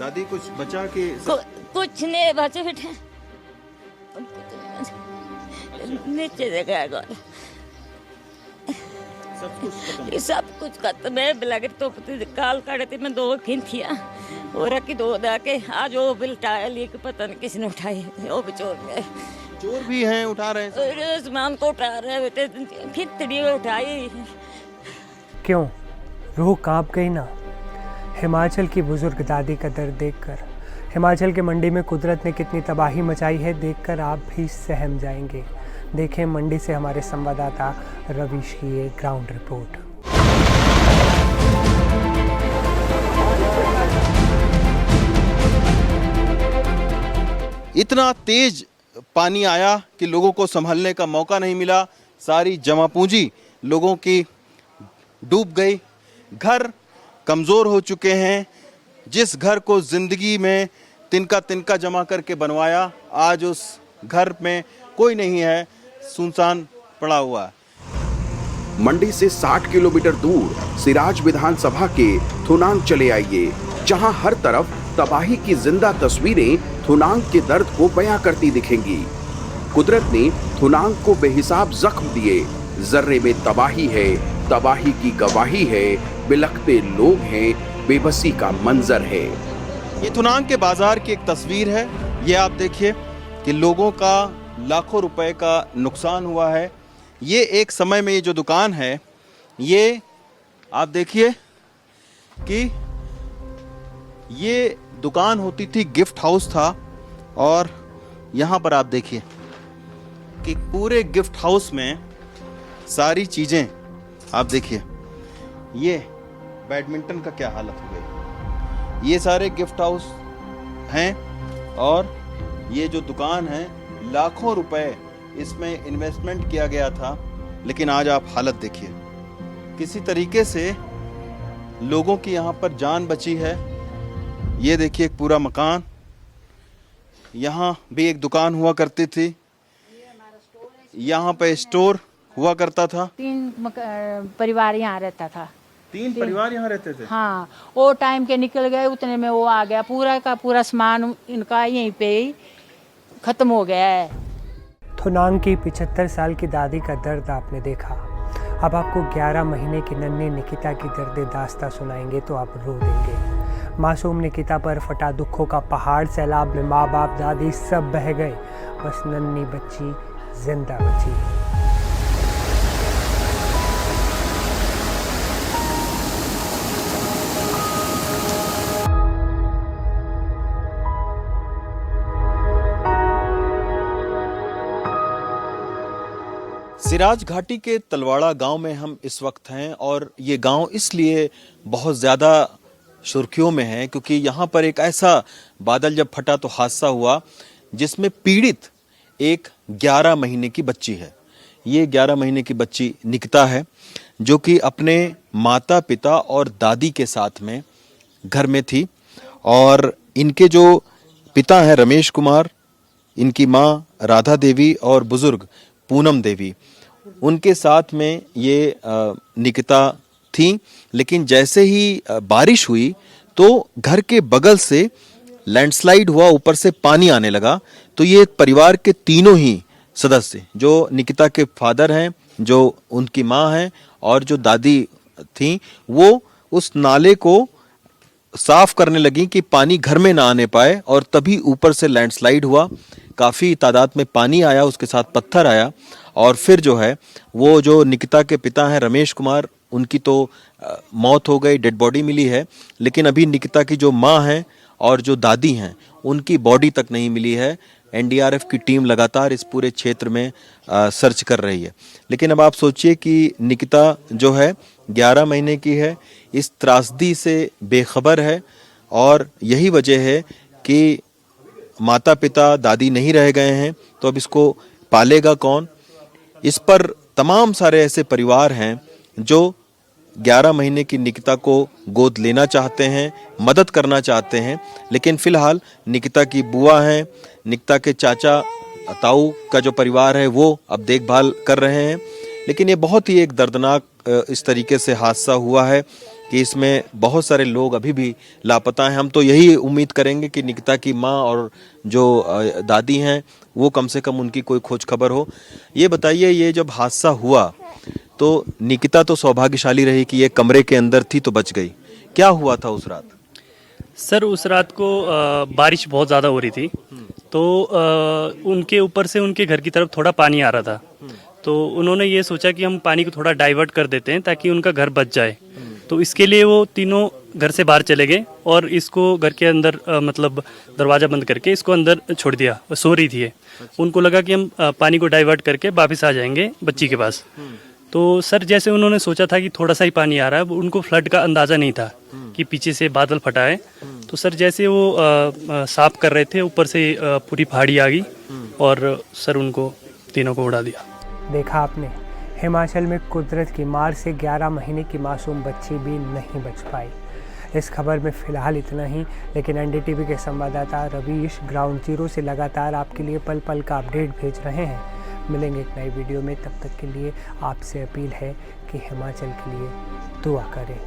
दादी कुछ बचा के कुछ नहीं बचे बेटे, नीचे देखा सब कुछ खत्म है। लगे तो काल काटे थे मैं 2 खिंथिया और की 2 दाके आज वो बिल उठाया लेके पता नहीं किसने उठाई, वो भी चोर गए। चोर भी हैं, उठा रहे हैं सामान को उठा रहे हैं बेटे, खिंतड़ी उठाई। क्यों रूह कांप गई ना हिमाचल की बुजुर्ग दादी का दर्द देखकर। हिमाचल के मंडी में कुदरत ने कितनी तबाही मचाई है देखकर आप भी सहम जाएंगे। देखें मंडी से हमारे संवाददाता रवीश की ये ग्राउंड रिपोर्ट। इतना तेज पानी आया कि लोगों को संभलने का मौका नहीं मिला। सारी जमा पूंजी लोगों की डूब गई। घर कमज़ोर हो चुके हैं। जिस घर को ज़िंदगी में तिनका तिनका जमा करके बनवाया, आज उस घर में कोई नहीं है, सुनसान पड़ा हुआ है। मंडी से 60 किलोमीटर दूर सिराज विधानसभा के थुनांग चले आइए, जहां हर तरफ तबाही की जिंदा तस्वीरें थुनांग के दर्द को बयां करती दिखेंगी। कुदरत ने थुनांग को बेहिसाब जख्म दिए। जर्रे में तबाही है, तबाही की गवाही है, बिलखते लोग हैं, बेबसी का मंजर है। ये थुनांग के बाजार की एक तस्वीर है। ये आप देखिए कि लोगों का लाखों रुपए का नुकसान हुआ है। ये एक समय में ये जो दुकान है, ये आप देखिए कि ये दुकान होती थी, गिफ्ट हाउस था। और यहाँ पर आप देखिए कि पूरे गिफ्ट हाउस में सारी चीज़ें आप देखिए, ये बैडमिंटन का क्या हालत हो गई। ये सारे गिफ्ट हाउस हैं और ये जो दुकान है, लाखों रुपए इसमें इन्वेस्टमेंट किया गया था। लेकिन आज आप हालत देखिए, किसी तरीके से लोगों की यहाँ पर जान बची है। ये देखिए एक पूरा मकान, यहाँ भी एक दुकान हुआ करती थी, यहाँ पे स्टोर हुआ करता था। 3 परिवार यहाँ रहता था। 3 परिवार यहाँ रहते थे। हाँ, वो टाइम के निकल गए, उतने में वो आ गया। पूरा का पूरा सामान इनका यहीं पे ही खत्म हो गया है। थुनांग की 75 साल की दादी का दर्द आपने देखा। अब आपको 11 महीने की नन्ही निकिता की दर्द दास्ता सुनाएंगे तो आप रो देंगे। मासूम निकिता पर फटा दुखों का पहाड़। सैलाब में माँ बाप दादी सब बह गए, बस नन्ही बच्ची जिंदा बची। सिराज घाटी के तलवाड़ा गांव में हम इस वक्त हैं और ये गांव इसलिए बहुत ज़्यादा सुर्खियों में है क्योंकि यहाँ पर एक ऐसा बादल जब फटा तो हादसा हुआ जिसमें पीड़ित एक 11 महीने की बच्ची है। ये 11 महीने की बच्ची निकिता है जो कि अपने माता पिता और दादी के साथ में घर में थी। और इनके जो पिता हैं रमेश कुमार, इनकी माँ राधा देवी और बुजुर्ग पूनम देवी, उनके साथ में ये निकिता थी। लेकिन जैसे ही बारिश हुई तो घर के बगल से लैंडस्लाइड हुआ, ऊपर से पानी आने लगा। तो ये परिवार के तीनों ही सदस्य, जो निकिता के फादर हैं, जो उनकी माँ हैं और जो दादी थी, वो उस नाले को साफ करने लगी कि पानी घर में ना आने पाए। और तभी ऊपर से लैंडस्लाइड हुआ, काफ़ी तादाद में पानी आया, उसके साथ पत्थर आया। और फिर जो है वो जो निकिता के पिता हैं रमेश कुमार, उनकी तो मौत हो गई, डेड बॉडी मिली है। लेकिन अभी निकिता की जो माँ हैं और जो दादी हैं, उनकी बॉडी तक नहीं मिली है। एनडीआरएफ की टीम लगातार इस पूरे क्षेत्र में सर्च कर रही है। लेकिन अब आप सोचिए कि निकिता जो है 11 महीने की है, इस त्रासदी से बेखबर है। और यही वजह है कि माता पिता दादी नहीं रह गए हैं, तो अब इसको पालेगा कौन। इस पर तमाम सारे ऐसे परिवार हैं जो 11 महीने की निकिता को गोद लेना चाहते हैं, मदद करना चाहते हैं। लेकिन फिलहाल निकिता की बुआ हैं, निकिता के चाचा ताऊ का जो परिवार है वो अब देखभाल कर रहे हैं। लेकिन ये बहुत ही एक दर्दनाक इस तरीके से हादसा हुआ है कि इसमें बहुत सारे लोग अभी भी लापता हैं। हम तो यही उम्मीद करेंगे कि निकिता की माँ और जो दादी हैं वो कम से कम उनकी कोई खोज खबर हो। ये बताइए, ये जब हादसा हुआ तो निकिता तो सौभाग्यशाली रही कि ये कमरे के अंदर थी तो बच गई। क्या हुआ था उस रात? सर उस रात को बारिश बहुत ज़्यादा हो रही थी, तो उनके ऊपर से उनके घर की तरफ थोड़ा पानी आ रहा था। तो उन्होंने ये सोचा कि हम पानी को थोड़ा डाइवर्ट कर देते हैं ताकि उनका घर बच जाए। तो इसके लिए वो तीनों घर से बाहर चले गए और इसको घर के अंदर मतलब दरवाज़ा बंद करके इसको अंदर छोड़ दिया। वो सो रही थी। उनको लगा कि हम पानी को डाइवर्ट करके वापस आ जाएंगे बच्ची के पास। तो सर जैसे उन्होंने सोचा था कि थोड़ा सा ही पानी आ रहा है, उनको फ्लड का अंदाज़ा नहीं था कि पीछे से बादल फटा है। तो सर जैसे वो साफ कर रहे थे, ऊपर से पूरी पहाड़ी आ गई और सर उनको तीनों को उड़ा दिया। देखा आपने, हिमाचल में कुदरत की मार से 11 महीने की मासूम बच्ची भी नहीं बच पाई। इस खबर में फ़िलहाल इतना ही, लेकिन एनडीटीवी के संवाददाता रवीश ग्राउंड जीरो से लगातार आपके लिए पल पल का अपडेट भेज रहे हैं। मिलेंगे एक नई वीडियो में, तब तक के लिए आपसे अपील है कि हिमाचल के लिए दुआ करें।